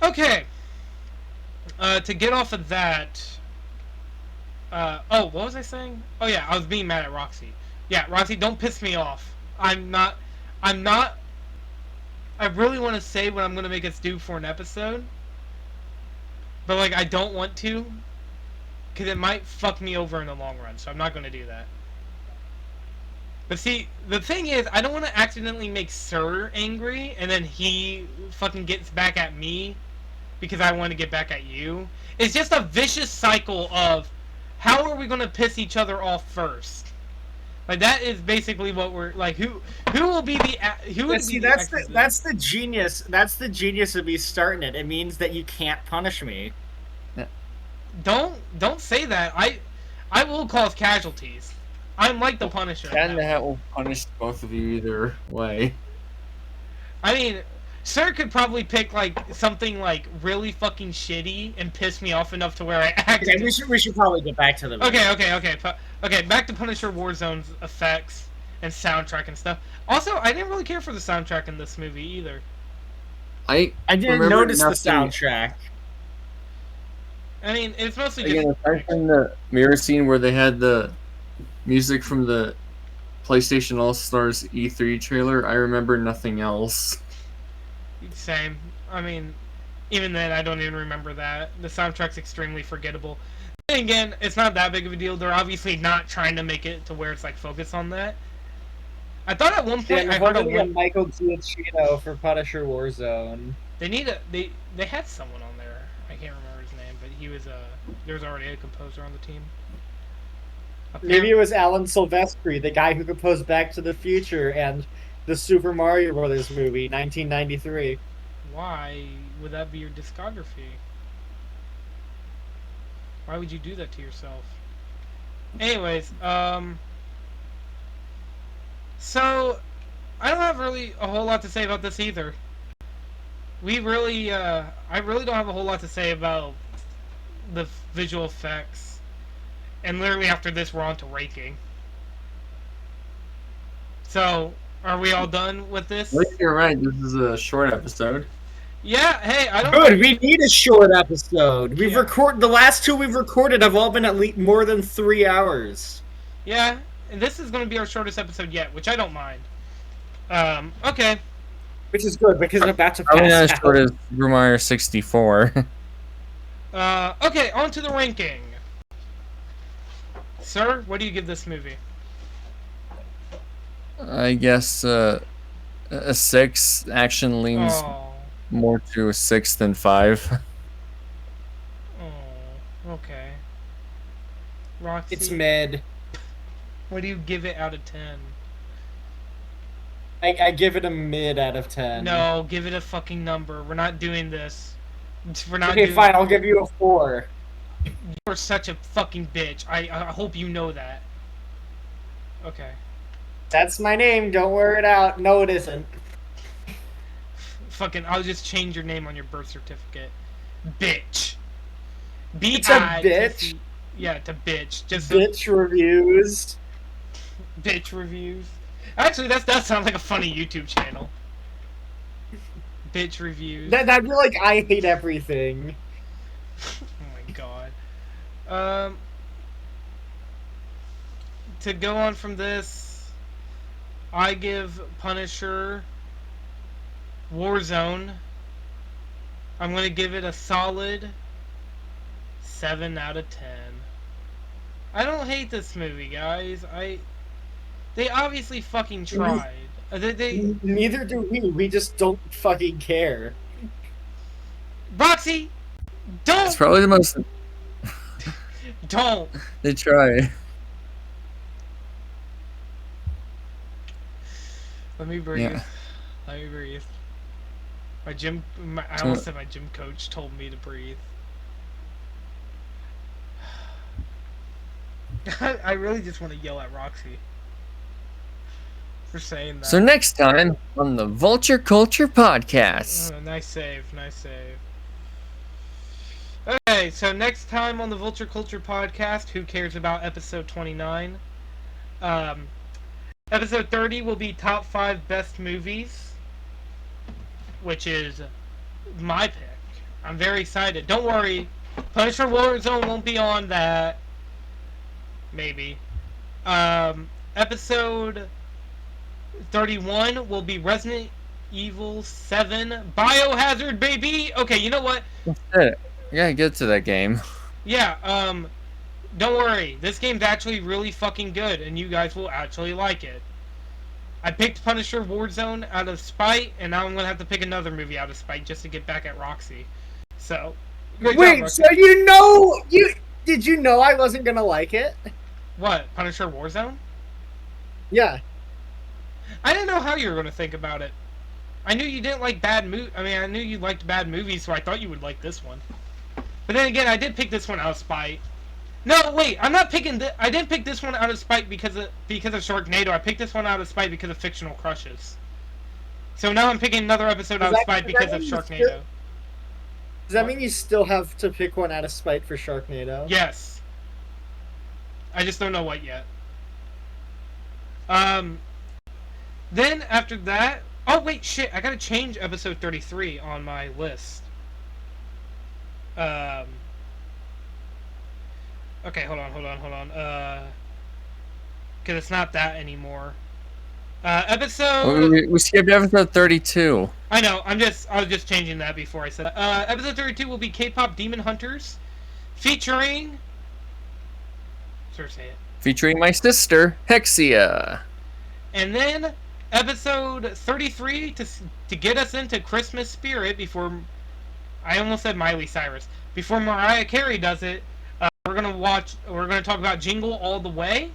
okay. To get off of that. Oh, what was I saying? Oh yeah, I was being mad at Roxy. Yeah, Roxy, don't piss me off. I'm not. I really want to say what I'm gonna make us do for an episode, but like I don't want to, because it might fuck me over in the long run. So I'm not gonna do that. But see, the thing is, I don't want to accidentally make Sir angry, and then he fucking gets back at me because I want to get back at you. It's just a vicious cycle of how are we gonna piss each other off first? Like that is basically what we're like. Who will be the who? Would See, be that's the genius. That's the genius of me starting it. It means that you can't punish me. Don't say that. I will cause casualties. I'm like the Punisher. And that will punish both of you either way. I mean, Sir could probably pick like something like really fucking shitty and piss me off enough to where I Okay, we should probably get back to the video. Okay. Back to Punisher Warzone's effects and soundtrack and stuff. Also, I didn't really care for the soundtrack in this movie either. I didn't remember notice the nothing. soundtrack. I mean, it's mostly just. Again, aside from the mirror scene where they had the music from the PlayStation All Stars E3 trailer, I remember nothing else. Same. I mean, even then, I don't even remember that. The soundtrack's extremely forgettable. Then again, it's not that big of a deal. They're obviously not trying to make it to where it's like focused on that. I thought at one point And I heard a hopefully Michael Giacchino for Punisher Warzone. they had someone on there. I can't remember his name, but he was there was already a composer on the team. Maybe it was Alan Silvestri, the guy who composed Back to the Future and the Super Mario Brothers movie, 1993. Why would that be your discography? Why would you do that to yourself? Anyways, so I don't have really a whole lot to say about this either. I really don't have a whole lot to say about the visual effects. And literally after this, we're on to ranking. So, are we all done with this? You're right. This is a short episode. Yeah. Hey, I don't. Good. We need a short episode. We've Yeah. recorded the last two we've recorded have all been at least more than 3 hours. Yeah, and this is going to be our shortest episode yet, which I don't mind. Okay. Which is good because I'm about to Probably not pass as short out. as Super Mario 64. Okay, on to the ranking. Sir, what do you give this movie? I guess a 6. Action leans Oh. more to a 6 than 5. Oh. Okay. Roxy, It's mid. what do you give it out of 10? I give it a mid out of 10. No, give it a fucking number. We're not doing this. We're not Okay, doing. fine. I'll give you a 4. You're such a fucking bitch. I hope you know that. Okay. That's my name. Don't wear it out. No, it isn't. Fucking, I'll just change your name on your birth certificate. Bitch. It's a bitch? Yeah, to bitch. Just Bitch reviews. bitch reviews. Actually, that does sound like a funny YouTube channel. Bitch reviews. That'd be like I hate everything. Oh my god. To go on from this, I give Punisher Warzone. I'm gonna give it a solid 7 out of 10. I don't hate this movie, guys. They obviously fucking tried. Neither do we. We just don't fucking care. Roxy, It's don't probably the most. don't. They try. Let me breathe. Yeah. Let me breathe. I almost said my gym coach told me to breathe. I really just want to yell at Roxy for saying that. So next time on the Vulture Culture Podcast. Oh, nice save, nice save. Okay, so next time on the Vulture Culture Podcast, who cares about episode 29? Episode 30 will be top 5 best movies, which is my pick. I'm very excited. Don't worry, Punisher Warzone won't be on that. Maybe. Episode 31 will be Resident Evil 7 Biohazard, baby! Okay, you know what? That's it. You gotta get to that game. Yeah, don't worry. This game's actually really fucking good, and you guys will actually like it. I picked Punisher Warzone out of spite, and now I'm gonna have to pick another movie out of spite just to get back at Roxy. So, great job, Wait, Roxy. so did you know I wasn't gonna like it? What? Punisher Warzone? Yeah. I didn't know how you were gonna think about it. I knew you didn't like I knew you liked bad movies, so I thought you would like this one. But then again, I did pick this one out of spite. No, wait, I'm not picking I didn't pick this one out of spite because of Sharknado. I picked this one out of spite because of Fictional Crushes. So now I'm picking another episode out of spite because of Sharknado. Does that mean you still have to pick one out of spite for Sharknado? Yes. I just don't know what yet. Then after that, Oh wait, shit! I gotta change episode 33 on my list. Um. Okay, hold on. Because it's not that anymore. Episode. We skipped episode 32. I know. I was just changing that before I said. Episode 32 will be K-pop Demon Hunters, featuring. Sure, say it. Featuring my sister, Hexia. And then episode 33 to get us into Christmas spirit before. I almost said Miley Cyrus. Before Mariah Carey does it, we're gonna talk about Jingle All the Way.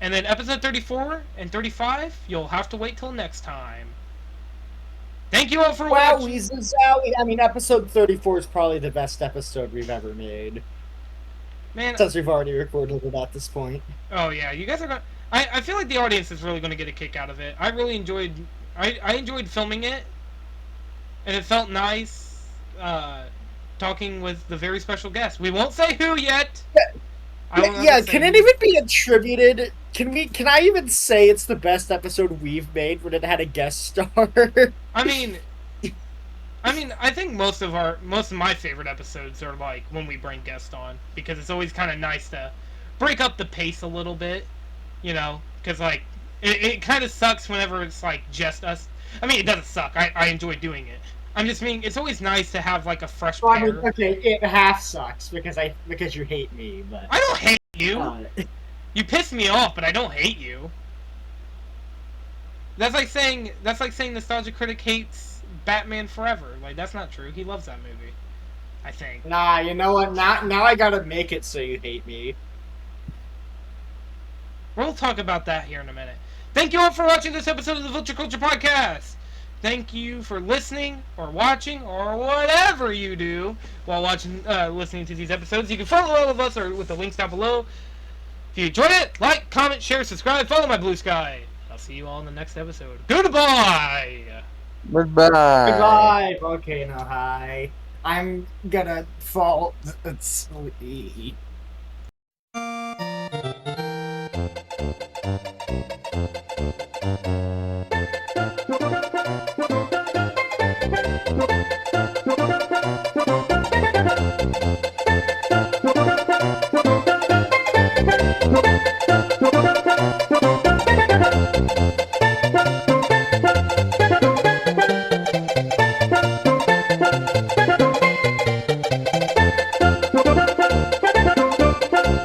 And then episode 34 and 35, you'll have to wait till next time. Thank you all for watching. I mean, episode 34 is probably the best episode we've ever made. Man, since we've already recorded it at this point. Oh yeah, you guys are gonna. I feel like the audience is really gonna get a kick out of it. I really enjoyed. I enjoyed filming it, and it felt nice. Talking with the very special guest. We won't say who yet. Yeah, can it even be attributed? Can I even say it's the best episode we've made when it had a guest star? I mean, I think most of my favorite episodes are like when we bring guests on, because it's always kind of nice to break up the pace a little bit, you know, because like it kind of sucks whenever it's like just us. I mean, it doesn't suck. I enjoy doing it. I'm just meaning it's always nice to have like a fresh pair. I mean, okay, it half sucks because you hate me, but I don't hate you. You piss me off, but I don't hate you. That's like saying Nostalgia Critic hates Batman Forever. Like, that's not true. He loves that movie, I think. Nah, you know what? Now I gotta make it so you hate me. We'll talk about that here in a minute. Thank you all for watching this episode of the Vulture Culture Podcast. Thank you for listening or watching or whatever you do while listening to these episodes. You can follow all of us with the links down below. If you enjoyed it, like, comment, share, subscribe, follow my blue sky. I'll see you all in the next episode. Goodbye! Goodbye. Goodbye, Volcano High. I'm gonna fall asleep.